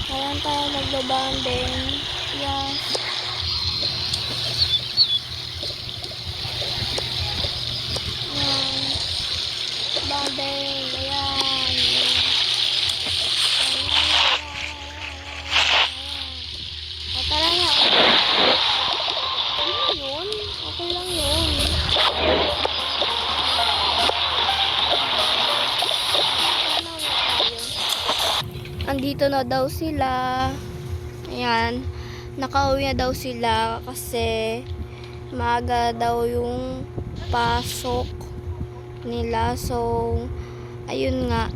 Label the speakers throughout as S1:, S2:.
S1: Kailan tayo magbabanding? Yes. Yan. Banding. Ayan. O, tara na. Ano yun? Okay lang yun. Andito na daw sila. Ayan. Nakauwi na daw sila kasi maaga daw yung pasok nila. So, ayun nga.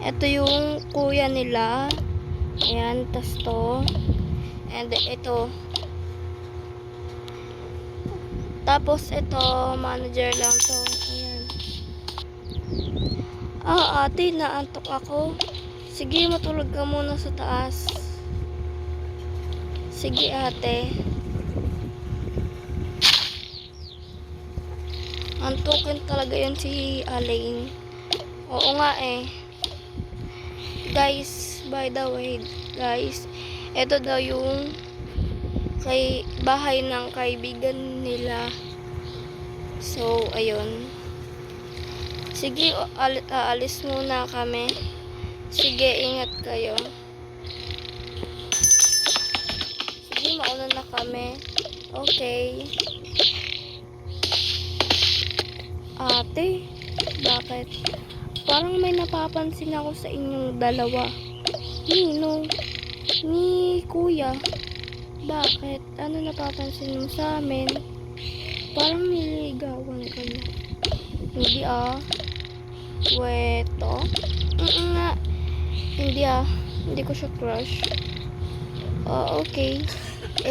S1: Ito yung kuya nila. Ayan, tas to. And ito. Tapos ito, manager lang to. Ayan. Ate, naantok ako. Sige, matulog ka muna sa taas. Sige, ate. Antukin talaga yun si Alain. Oo nga eh. Guys, by the way, guys, ito daw yung bahay ng kaibigan nila. So, ayun. Sige, aalis muna kami. Sige, ingat kayo. Sige, mauna na kami. Okay. Ate, bakit? Parang may napapansin ako sa inyong dalawa. Nino? Ni kuya? Bakit? Ano napapansin mo sa amin? Parang nililigawan ka na. Hindi Weto? Nga. Hindi Hindi ko siya crush. Okay.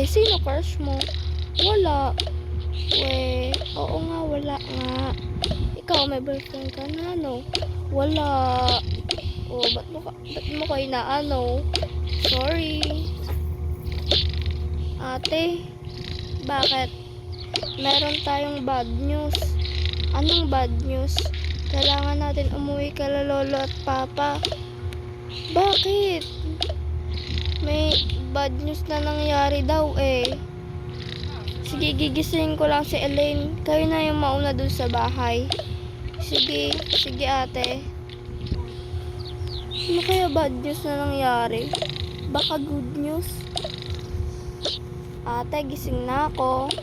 S1: Sino crush mo? Wala. Oo nga, wala nga. Ikaw, may boyfriend ka na, no? Wala. Ba't mo kayo na, Sorry. Ate, bakit? Meron tayong bad news. Anong bad news? Kailangan natin umuwi kala lolo at papa. Bakit? May bad news na nangyari daw eh. Sige, gigisingin ko lang si Elaine. Kayo na yung mauna dun sa bahay. Sige ate. Ano kaya bad news na nangyari? Baka good news? Ate, gising na ako.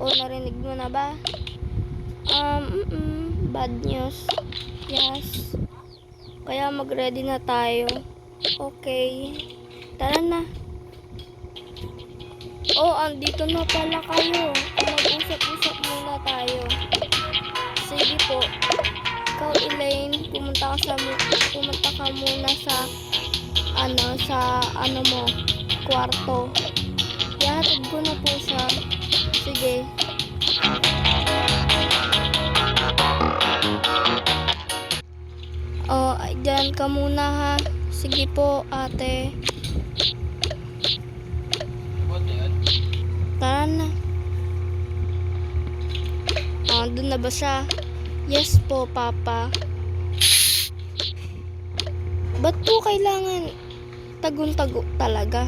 S1: O, narinig mo na ba? Bad news. Yes. Kaya mag-ready na tayo. Okay. Tara na. Andito na pala kayo. Mag-usap-usap muna tayo. Sige po. Ikaw, Elaine, pumunta ka muna sa mo, kwarto. Ihatid ko na po siya. Sige. Diyan ka muna ha. Sige po, ate. Tara na. Doon na ba siya? Yes po, papa. Ba't po kailangan tagun-tago talaga?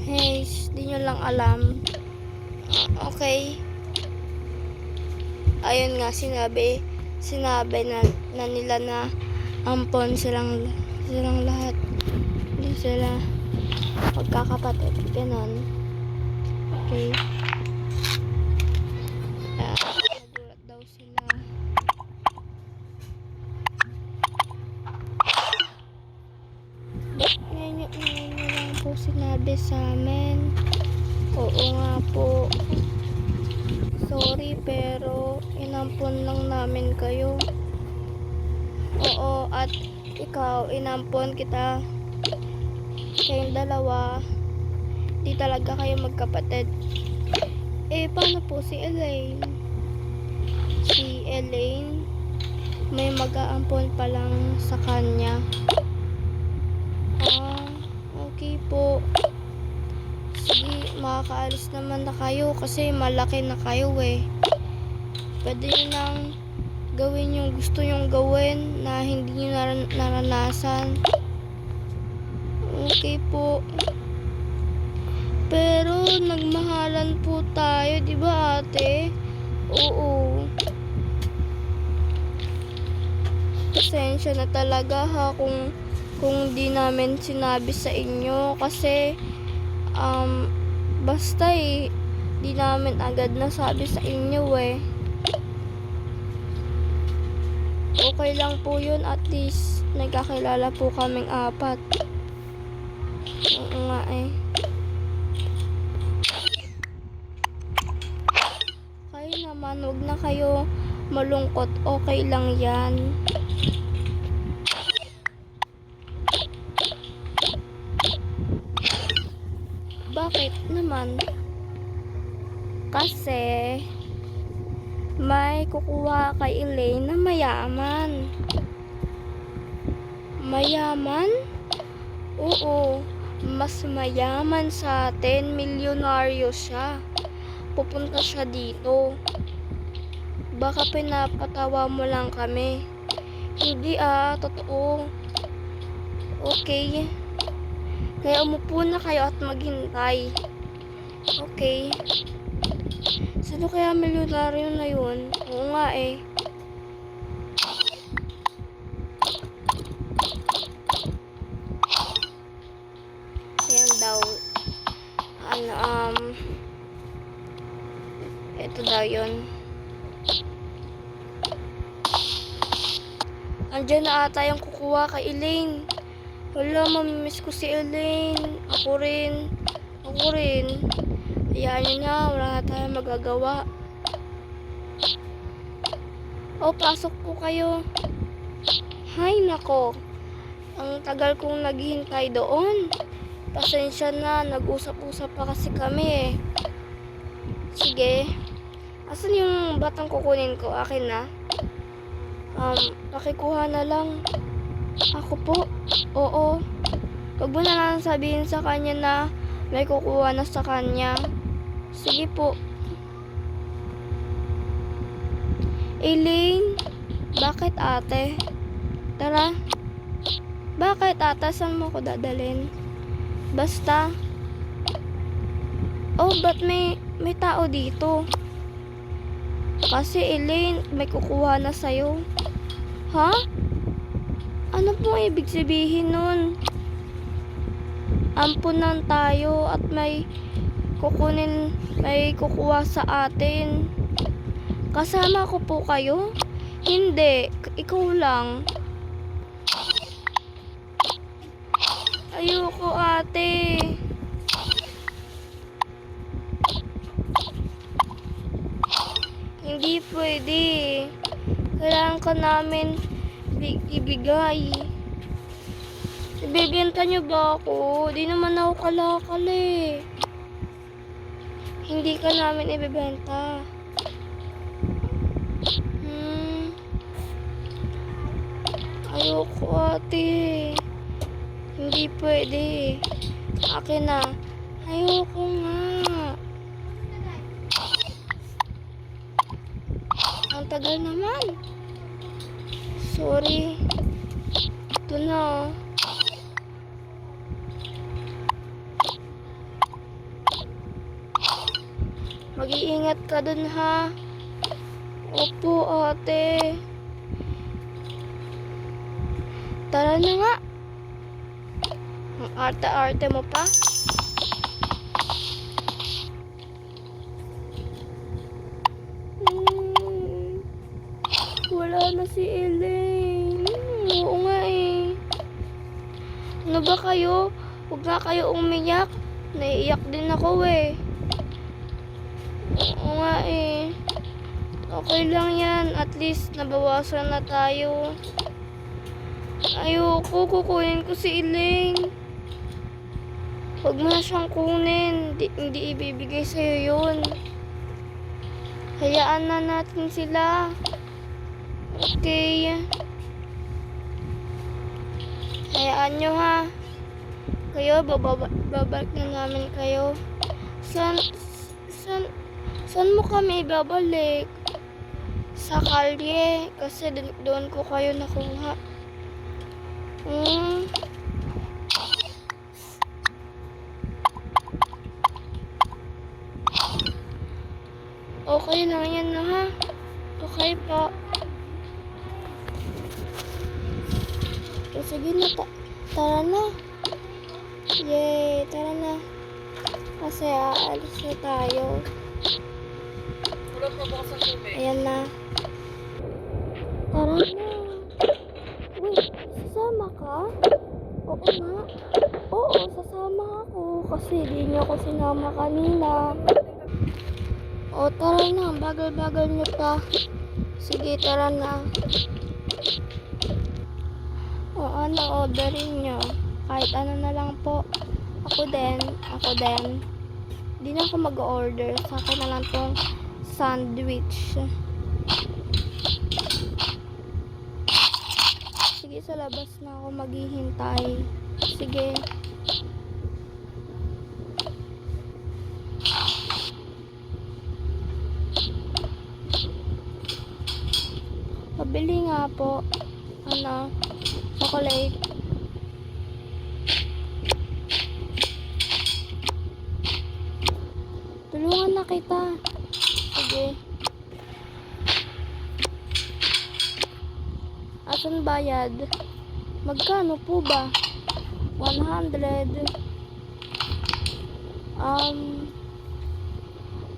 S1: Hey, di nyo lang alam. Okay. Ayun nga, sinabi na nila na ampon silang lahat. Hindi sila magkakapatid. Ganon. Okay. Nagulat daw sila. Ba't ngayon lang po sinabi sa amin? Oo nga po. Sorry, pero inampon lang namin kayo. Oo, at ikaw, inampon kita. Kayong dalawa, di talaga kayo magkapatid. Paano po si Elaine? Si Elaine, may mag-aampon pa lang sa kanya. Okay po. Sige, makakaalis naman na kayo kasi malaki na kayo eh. Pwede nyo nang gawin yung gusto nyong gawin na hindi nyo naranasan. Okay po. Pero nagmahalan po tayo, di ba ate? Oo. Pasensya na talaga ha kung di namin sinabi sa inyo kasi basta di namin agad nasabi sa inyo eh. Okay lang po yun, at least nagkakilala po kaming apat. Oo nga eh. Kayo naman, huwag na kayo malungkot, okay lang yan. Bakit naman? Kasi may kukuha kay Elaine na mayaman. Mayaman? Oo, mas mayaman sa atin, milyonaryo siya. Pupunta siya dito. Baka pinapatawa mo lang kami. Hindi totoo. Okay. Kaya umupo na kayo at maghintay. Okay. Sino kaya milyonaryo na yun? Oo nga eh. Ayan daw. Ito daw yun. Andiyan na ata yung kukuha kay Elaine. Wala, mamimiss ko si Elaine. Ako rin. Hayaan nyo na, wala na tayong magagawa. Pasok po kayo. Hay nako. Ang tagal kong naghihintay doon. Pasensya na, nag-usap-usap pa kasi kami eh. Sige. Asan yung batang kukunin ko? Akin na. Pakikuha na lang. Ako po? Oo. Huwag mo na lang sabihin sa kanya na may kukuha na sa kanya. Sige po. Elaine? Bakit ate? Tara. Bakit ate? Saan mo ko dadalhin? Basta. Ba't may tao dito? Kasi Elaine, may kukuha na sa'yo. Ha? Ano pong ibig sabihin nun? Ampunan tayo at may kukuha sa atin. Kasama ko po kayo? Hindi, ikaw lang. Ayoko ate. Hindi pwede. Kailangan ka namin ibigay. Ibebenta nyo ba ako? Di naman ako kalakal eh. Hindi ka namin ibebenta. Ayoko ate. Hindi pwede. Akin na. Ayoko nga. Ang tagal naman. Sorry. Ito na. Mag-iingat ka dun ha. Opo ate. Tara na nga. Ang arte-arte mo pa. Wala na si Elaine. Oo nga eh. Ano ba kayo? Huwag na kayo umiyak. Naiiyak din ako eh. Oo nga eh. Okay lang yan. At least nabawasan na tayo. Ayoko, kukunin ko si Elaine. Huwag mo na siyang kunin. Hindi ibibigay sa'yo yun. Hayaan na natin sila. Okay. Hayaan nyo ha. Kayo, babalik na namin kayo. Saan mo kami babalik? Sa kalye. Kasi doon ko kayo nakuha. Okay na yan na ha. Okay po. O, sige na, tara na. Yay, tara na. Kasi aalis na tayo.
S2: Wala pa bukas ang tubig.
S1: Ayan na. Tara na. Wait, sasama ka? Oo nga. Oo, sasama ako. Kasi di niyo ako sinama kanina. O, tara na. Bagal-bagal niyo pa. Sige, tara na. O, ano, orderin niyo. Kahit ano na lang po. Ako din. Di na ako mag-order. Sa akin na lang tong sandwich. Sige, sa labas na ako maghihintay. Sige. Pabili nga po. Ano? Chocolate. Tulungan na kita. Sige. Asan bayad? Magkano po ba? 100.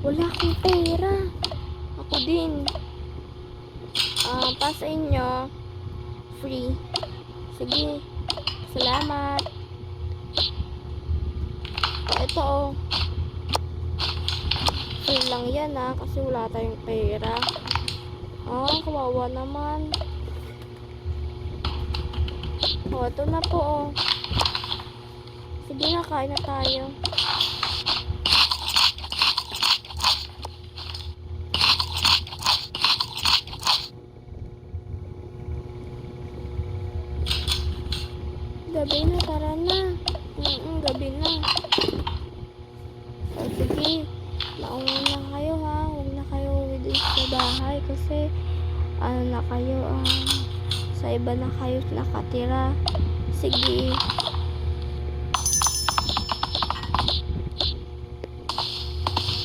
S1: Wala akong pera. Ako din. Pa sa inyo. Free. Sige. Salamat. Ito oh. Free lang yan kasi wala tayong pera. Kawawa naman. Ito na po Sige na, kain na tayo. Gabi na, tara na. Gabi na. Sige, mauna na kayo ha. Huwag na kayo dito sa bahay kasi na kayo sa iba na kayo nakatira. Sige.